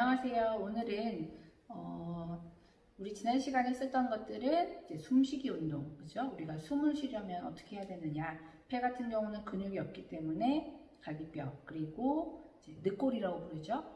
안녕하세요. 오늘은 우리 지난 시간에 썼던 것들은 이제 숨쉬기 운동, 그죠? 우리가 숨을 쉬려면 어떻게 해야 되느냐? 폐 같은 경우는 근육이 없기 때문에 갈비뼈, 그리고 이제 늑골이라고 부르죠.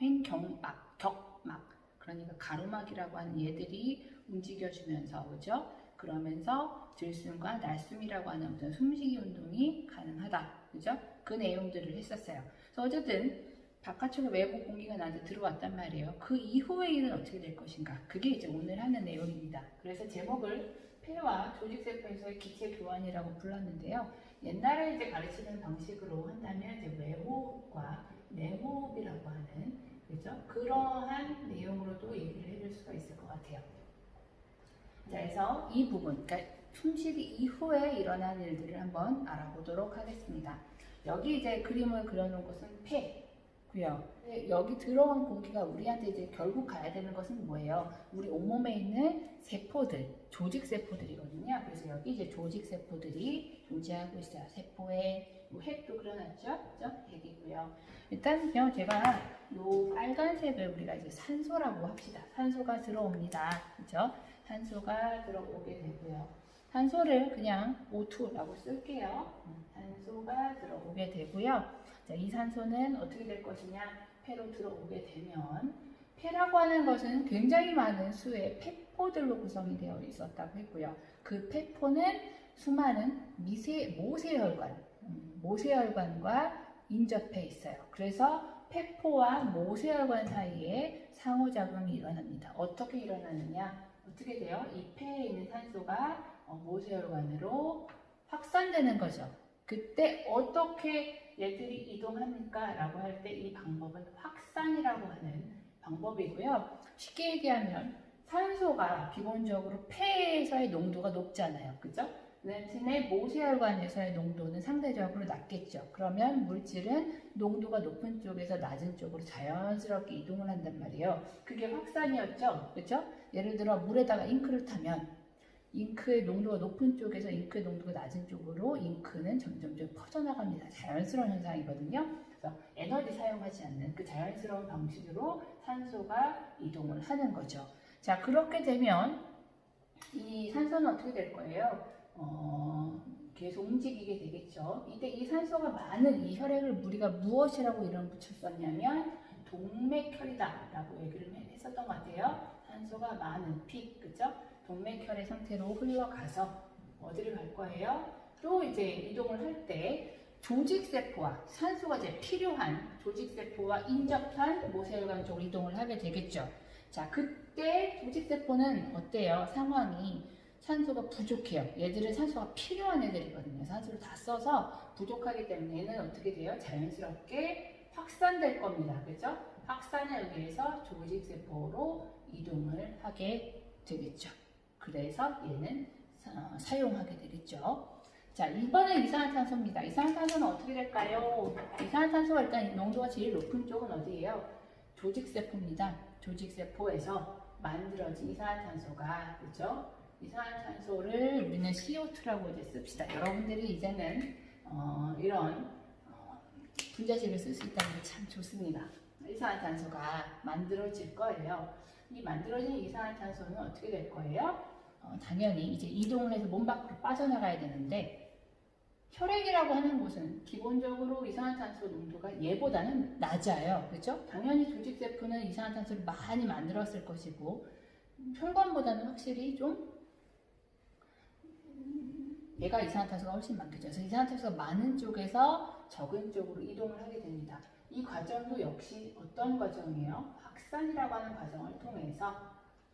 횡경막, 격막, 그러니까 가로막이라고 하는 얘들이 움직여주면서, 그죠? 그러면서 들숨과 날숨이라고 하는 어떤 숨쉬기 운동이 가능하다, 그죠? 그 내용들을 했었어요. 그래서 어쨌든 바깥쪽에 외부 공기가 나한테 들어왔단 말이에요. 그 이후의 일은 어떻게 될 것인가? 그게 이제 오늘 하는 내용입니다. 그래서 제목을 폐와 조직세포에서의 기체 교환이라고 불렀는데요. 옛날에 이제 가르치는 방식으로 한다면 이제 외호흡과 내호흡이라고 하는, 그죠? 그러한 내용으로도 얘기를 해줄 수가 있을 것 같아요. 자, 그래서 이 부분, 그러니까 숨쉬기 이후에 일어난 일들을 한번 알아보도록 하겠습니다. 여기 이제 그림을 그려놓은 것은 폐고요. 여기 들어온 공기가 우리한테 이제 결국 가야 되는 것은 뭐예요? 우리 온몸에 있는 세포들, 조직세포들이거든요. 그래서 여기 이제 조직세포들이 존재하고 있어요. 세포에 핵도 그려놨죠? 그죠? 핵이고요. 일단요, 제가 요 빨간색을 우리가 이제 산소라고 합시다. 산소가 들어옵니다. 그죠? 산소가 들어오게 되고요. 산소를 그냥 O2라고 쓸게요. 산소가 들어오게 되고요. 자, 이 산소는 어떻게 될 것이냐? 폐로 들어오게 되면, 폐라고 하는 것은 굉장히 많은 수의 폐포들로 구성이 되어 있었다고 했고요. 그 폐포는 수많은 모세혈관과 인접해 있어요. 그래서 폐포와 모세혈관 사이에 상호작용이 일어납니다. 어떻게 일어나느냐? 어떻게 돼요? 이 폐에 있는 산소가 모세혈관으로 확산되는 거죠. 그때 어떻게 얘들이 이동합니까? 라고 할 때 이 방법은 확산이라고 하는 방법이고요. 쉽게 얘기하면 산소가 기본적으로 폐에서의 농도가 높잖아요. 그죠? 대신에 모세혈관에서의 농도는 상대적으로 낮겠죠. 그러면 물질은 농도가 높은 쪽에서 낮은 쪽으로 자연스럽게 이동을 한단 말이에요. 그게 확산이었죠. 그죠? 예를 들어 물에다가 잉크를 타면 잉크의 농도가 높은 쪽에서 잉크의 농도가 낮은 쪽으로 잉크는 점점 퍼져나갑니다. 자연스러운 현상이거든요. 그래서 에너지 사용하지 않는 그 자연스러운 방식으로 산소가 이동을 하는 거죠. 자, 그렇게 되면 이 산소는 어떻게 될 거예요? 계속 움직이게 되겠죠. 이때 이 산소가 많은 이 혈액을 우리가 무엇이라고 이름 붙였었냐면 동맥혈이다 라고 얘기를 했었던 것 같아요. 산소가 많은 피, 그죠? 동맥혈의 상태로 흘러가서 어디를 갈 거예요? 또 이제 이동을 할 때 조직세포와 산소가 이제 필요한 조직세포와 인접한 모세혈관 쪽으로 이동을 하게 되겠죠. 자, 그때 조직세포는 어때요? 상황이 산소가 부족해요. 얘들은 산소가 필요한 애들이거든요. 산소를 다 써서 부족하기 때문에 얘는 어떻게 돼요? 자연스럽게 확산될 겁니다. 그죠? 확산에 의해서 조직세포로 이동을 하게 되겠죠. 그래서 얘는 사용하게 되겠죠. 자, 이번엔 이산화탄소입니다. 이산화탄소는 어떻게 될까요? 이산화탄소가 일단 농도가 제일 높은 쪽은 어디예요? 조직세포입니다. 조직세포에서 만들어진 이산화탄소가, 그죠? 이산화탄소를 우리는 CO2라고 이제 씁시다. 여러분들이 이제는 이런 분자식을 쓸 수 있다는 게 참 좋습니다. 이산화탄소가 만들어질 거예요. 이 만들어진 이산화탄소는 어떻게 될 거예요? 당연히 이제 이동을 해서 몸 밖으로 빠져나가야 되는데, 혈액이라고 하는 곳은 기본적으로 이산화탄소 농도가 얘보다는 낮아요. 그렇죠? 당연히 조직세포는 이산화탄소를 많이 만들었을 것이고, 혈관보다는 확실히 좀 얘가 이산화탄소가 훨씬 많겠죠. 그래서 이산화탄소가 많은 쪽에서 적은 쪽으로 이동을 하게 됩니다. 이 과정도 역시 어떤 과정이에요? 확산이라고 하는 과정을 통해서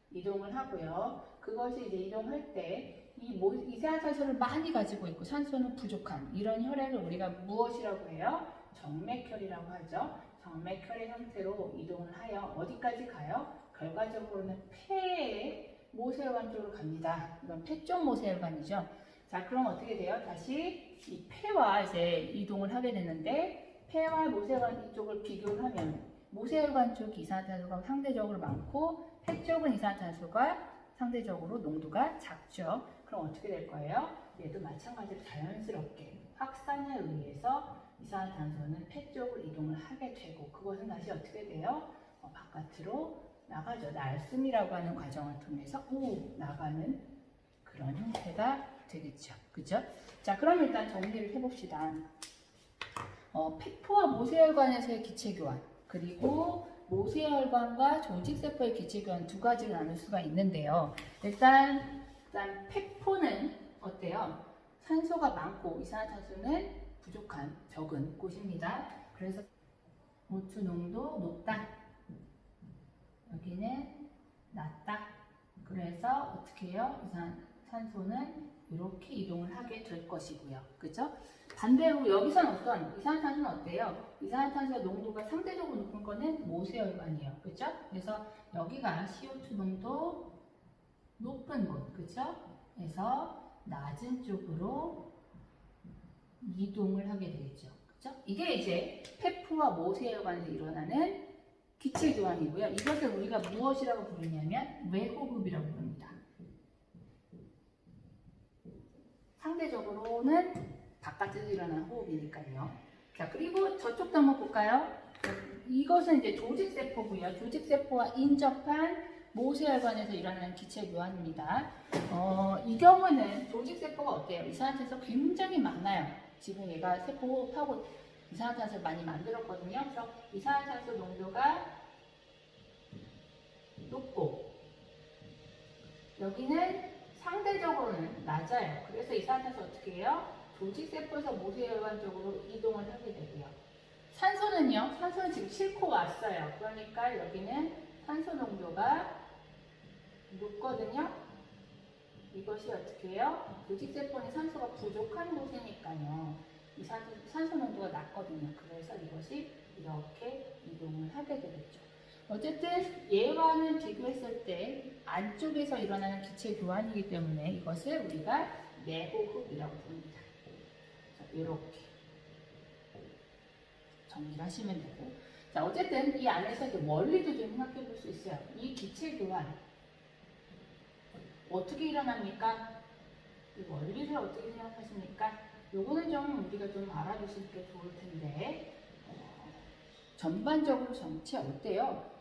이동을 하고요. 그것이 이제 이동할 때 이 이산화탄소를 많이 가지고 있고 산소는 부족한 이런 혈액을 우리가 무엇이라고 해요? 정맥혈이라고 하죠. 정맥혈의 형태로 이동을 하여 어디까지 가요? 결과적으로는 폐의 모세혈관 쪽으로 갑니다. 이건 폐 쪽 모세혈관이죠. 자, 그럼 어떻게 돼요? 다시 이 폐와 이제 이동을 하게 되는데, 폐와 모세혈관 이쪽을 비교를 하면 모세혈관 쪽 이산화탄소가 상대적으로 많고 폐 쪽은 이산화탄소가 상대적으로 농도가 작죠. 그럼 어떻게 될 거예요? 얘도 마찬가지로 자연스럽게 확산에 의해서 이산화탄소는 폐 쪽으로 이동을 하게 되고, 그것은 다시 어떻게 돼요? 바깥으로 나가죠. 날숨이라고 하는 과정을 통해서 나가는 그런 형태가 되겠죠. 그죠? 자, 그럼 일단 정리를 해봅시다. 폐포와 모세혈관에서의 기체교환, 그리고 모세혈관과 조직세포의 기체교환 두 가지로 나눌 수가 있는데요. 일단 폐포는 어때요? 산소가 많고 이산화탄소는 부족한, 적은 곳입니다. 그래서 O2 농도 높다. 여기는 낮다. 그래서 어떻게 해요? 이산화탄소는 이렇게 이동을 하게 될 것이고요. 그죠? 반대로 여기서는 이산화탄소는 어때요? 이산화탄소 농도가 상대적으로 높은 거는 모세혈관이에요. 그죠? 그래서 여기가 CO2 농도 높은 곳. 그죠? 그래서 낮은 쪽으로 이동을 하게 되겠죠. 그죠? 이게 이제 폐포와 모세혈관에서 일어나는 기체교환이고요. 이것을 우리가 무엇이라고 부르냐면 외호흡이라고 부릅니다. 상대적으로는 바깥에서 일어나는 호흡이니까요. 자, 그리고 저쪽도 한번 볼까요? 이것은 이제 조직세포고요. 조직세포와 인접한 모세혈관에서 일어나는 기체교환입니다. 이 경우는 조직세포가 어때요? 이산화탄소 굉장히 많아요. 지금 얘가 세포 호흡하고 이산화탄소를 많이 만들었거든요. 그래서 이산화탄소 농도가 높고 여기는 상대적으로는 낮아요. 그래서 이산화탄소 어떻게 해요? 조직세포에서 모세혈관 쪽으로 이동을 하게 되고요. 산소는요? 산소는 지금 싣고 왔어요. 그러니까 여기는 산소 농도가 높거든요. 이것이 어떻게 해요? 조직세포는 산소가 부족한 곳이니까요. 이 산소 농도가 낮거든요. 그래서 이것이 이렇게 이동을 하게 되겠죠. 어쨌든 얘와는 비교했을 때 안쪽에서 일어나는 기체 교환이기 때문에 이것을 우리가 내호흡이라고 부릅니다. 자, 이렇게 정리를 하시면 되고, 자, 어쨌든 이 안에서 이제 원리도 좀 생각해 볼 수 있어요. 이 기체 교환 어떻게 일어납니까? 이 원리를 어떻게 생각하십니까? 요거는 좀 우리가 좀 알아두실 게 좋을 텐데, 전반적으로 전체 어때요?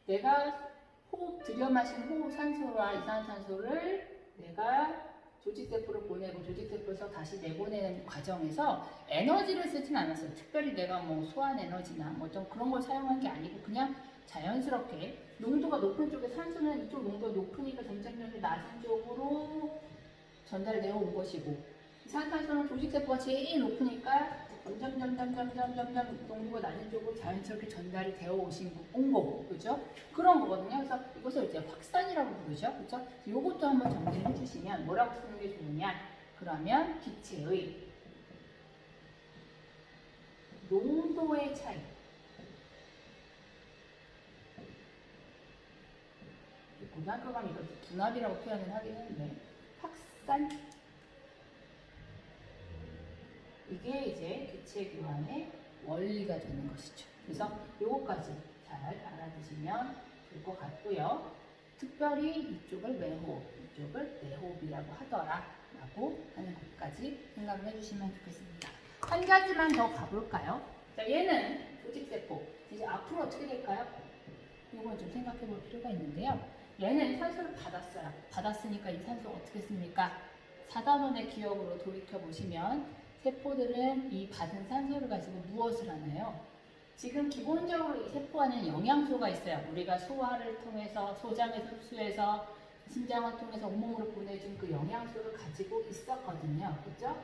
내가 들여 마신 호흡 산소와 이산화탄소를 내가 조직세포로 보내고 조직세포에서 다시 내보내는 과정에서 에너지를 쓰진 않았어요. 특별히 내가 뭐 소환 에너지나 뭐 좀 그런 걸 사용한 게 아니고 그냥 자연스럽게 농도가 높은 쪽에 산소는 이쪽 농도가 높으니까 점점 낮은 쪽으로 전달되어 온 것이고 이산화탄소는 조직세포가 제일 높으니까 점점 농도가 낮은 쪽으로 자연스럽게 전달이 되어 온 거고, 그죠? 그런 거거든요. 그래서 이것을 이제 확산이라고 부르죠, 그죠? 이것도 한번 정리를 해주시면 뭐라고 쓰는 게 좋으냐? 그러면 기체의 농도의 차이. 고등학교 가면 이걸 분압이라고 표현을 하긴 했는데 확산. 이게 이제 기체 교환의 원리가 되는 것이죠. 그래서 요거까지 잘 알아두시면 될 것 같고요. 특별히 이쪽을 외호흡, 이쪽을 내호흡이라고 하더라 라고 하는 것까지 생각을 해주시면 좋겠습니다. 한 가지만 더 가볼까요? 자, 얘는 조직세포. 이제 앞으로 어떻게 될까요? 이건 좀 생각해 볼 필요가 있는데요. 얘는 산소를 받았어요. 받았으니까 이 산소 어떻게 씁니까? 4단원의 기억으로 돌이켜 보시면 세포들은 이 받은 산소를 가지고 무엇을 하나요? 지금 기본적으로 이 세포 안에는 영양소가 있어요. 우리가 소화를 통해서, 소장에서 흡수해서, 심장을 통해서 온몸으로 보내준 그 영양소를 가지고 있었거든요. 그죠?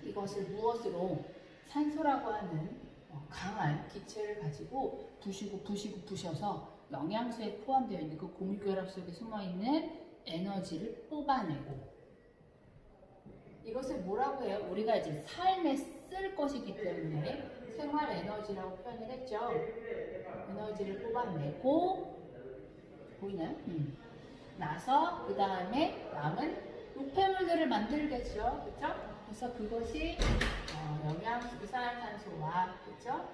이것을 무엇으로? 산소라고 하는 강한 기체를 가지고 부셔서 영양소에 포함되어 있는 그 공유결합 속에 숨어있는 에너지를 뽑아내고 이것을 뭐라고 해요? 우리가 이제 삶에 쓸 것이기 때문에 생활 에너지라고 표현을 했죠. 에너지를 뽑아내고 보이나요? 나서 그 다음에 남은 노폐물들을 만들겠죠. 그렇죠? 그래서 그것이 영양소, 이산화탄소와 그렇죠?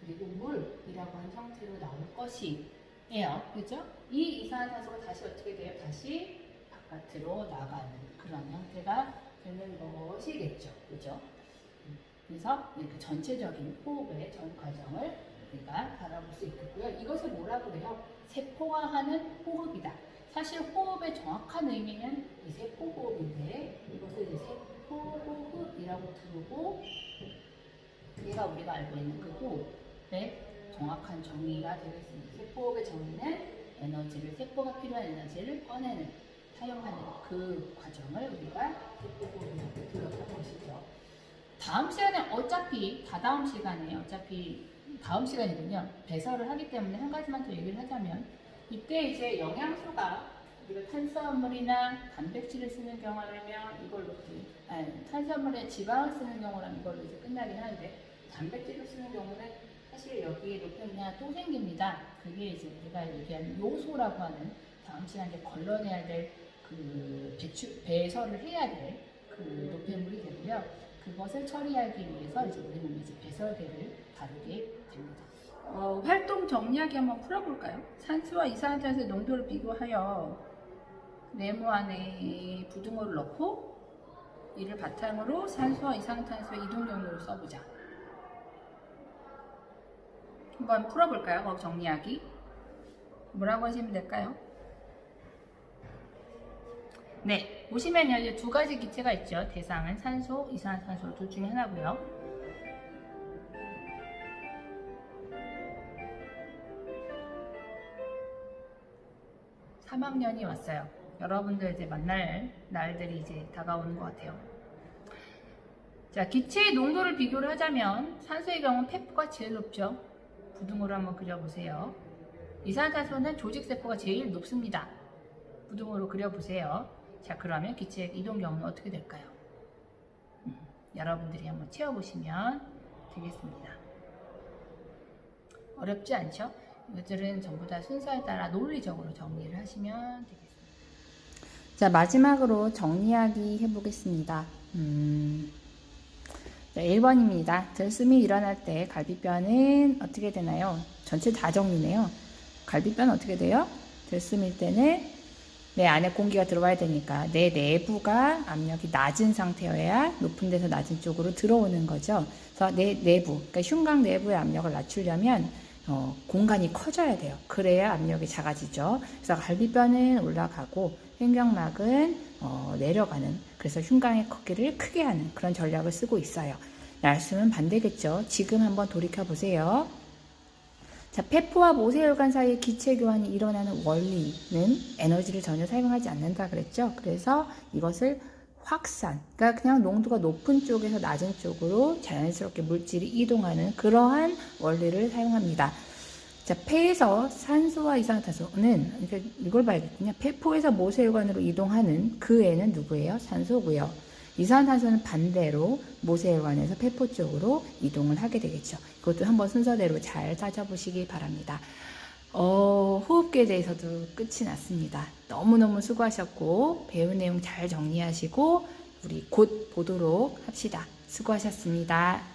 그리고 물이라고 하는 형태로 나올 것이에요. 그렇죠? 이 이산화탄소가 다시 어떻게 돼요? 다시 바깥으로 나가는 그런 형태가 되는 것이겠죠. 그죠? 그래서 이렇게 전체적인 호흡의 전 과정을 우리가 바라볼 수 있겠고요. 이것을 뭐라고 그래요? 세포가 하는 호흡이다. 사실 호흡의 정확한 의미는 이 세포호흡인데 이것을 이제 세포호흡이라고 부르고 얘가 우리가 알고 있는 그 호흡의 정확한 정의가 되겠습니다. 세포호흡의 정의는 에너지를 세포가 필요한 에너지를 꺼내는 사용하는 그 과정을 우리가 세포호흡이라고 들었던 것이죠. 다음 시간에 어차피 다다음 시간이군요. 배설을 하기 때문에 한 가지만 더 얘기를 하자면 이때 이제 영양소가 우리가 탄수화물이나 단백질을 쓰는 경우라면 이걸로 탄수화물에 지방을 쓰는 경우라면 이걸로 이제 끝나긴 하는데 단백질을 쓰는 경우는 사실 여기에 노폐물이 또 생깁니다. 그게 이제 우리가 얘기하는 요소라고 하는 다음 시간에 걸러내야 될 그 배설을 해야 될 그 노폐물이 되고요. 그것을 처리하기 위해서 이제 우리는 이제 배설계를 다루게 됩니다. 활동 정리하기 한번 풀어볼까요? 산소와 이산화탄소의 농도를 비교하여 네모 안에 부등호를 넣고 이를 바탕으로 산소와 이산화탄소의 이동 경로를 써보자. 한번 풀어볼까요? 거기 정리하기. 뭐라고 하시면 될까요? 네, 보시면요, 이제 두 가지 기체가 있죠. 대상은 산소, 이산화탄소 둘 중에 하나고요. (3학년이) 왔어요. 여러분들 이제 만날 날들이 이제 다가오는 것 같아요. 자, 기체의 농도를 비교를 하자면 산소의 경우는 폐포가 제일 높죠. 부등호로 한번 그려보세요. 이산화탄소는 조직세포가 제일 높습니다. 부등호로 그려보세요. 자, 그러면 기체의 이동 경로는 어떻게 될까요? 여러분들이 한번 채워보시면 되겠습니다. 어렵지 않죠? 이것들은 전부 다 순서에 따라 논리적으로 정리를 하시면 되겠습니다. 자, 마지막으로 정리하기 해보겠습니다. 1번입니다. 들숨이 일어날 때 갈비뼈는 어떻게 되나요? 전체 다 정리네요. 갈비뼈는 어떻게 돼요? 들숨일 때는 내 안에 공기가 들어와야 되니까 내 내부가 압력이 낮은 상태여야 높은 데서 낮은 쪽으로 들어오는 거죠. 그래서 내 내부, 그러니까 흉곽 내부의 압력을 낮추려면 공간이 커져야 돼요. 그래야 압력이 작아지죠. 그래서 갈비뼈는 올라가고 횡격막은 내려가는, 그래서 흉곽의 크기를 크게 하는 그런 전략을 쓰고 있어요. 날숨은 반대겠죠. 지금 한번 돌이켜 보세요. 자, 폐포와 모세혈관 사이의 기체 교환이 일어나는 원리는 에너지를 전혀 사용하지 않는다 그랬죠. 그래서 이것을 확산, 그러니까 그냥 농도가 높은 쪽에서 낮은 쪽으로 자연스럽게 물질이 이동하는 그러한 원리를 사용합니다. 자, 폐에서 산소와 이산화탄소는, 그러니까 이걸 봐야겠군요. 폐포에서 모세혈관으로 이동하는 그 애는 누구예요? 산소고요. 이산화탄소는 반대로 모세혈관에서 폐포 쪽으로 이동을 하게 되겠죠. 그것도 한번 순서대로 잘 따져보시기 바랍니다. 호흡기에 대해서도 끝이 났습니다. 너무너무 수고하셨고 배운 내용 잘 정리하시고 우리 곧 보도록 합시다. 수고하셨습니다.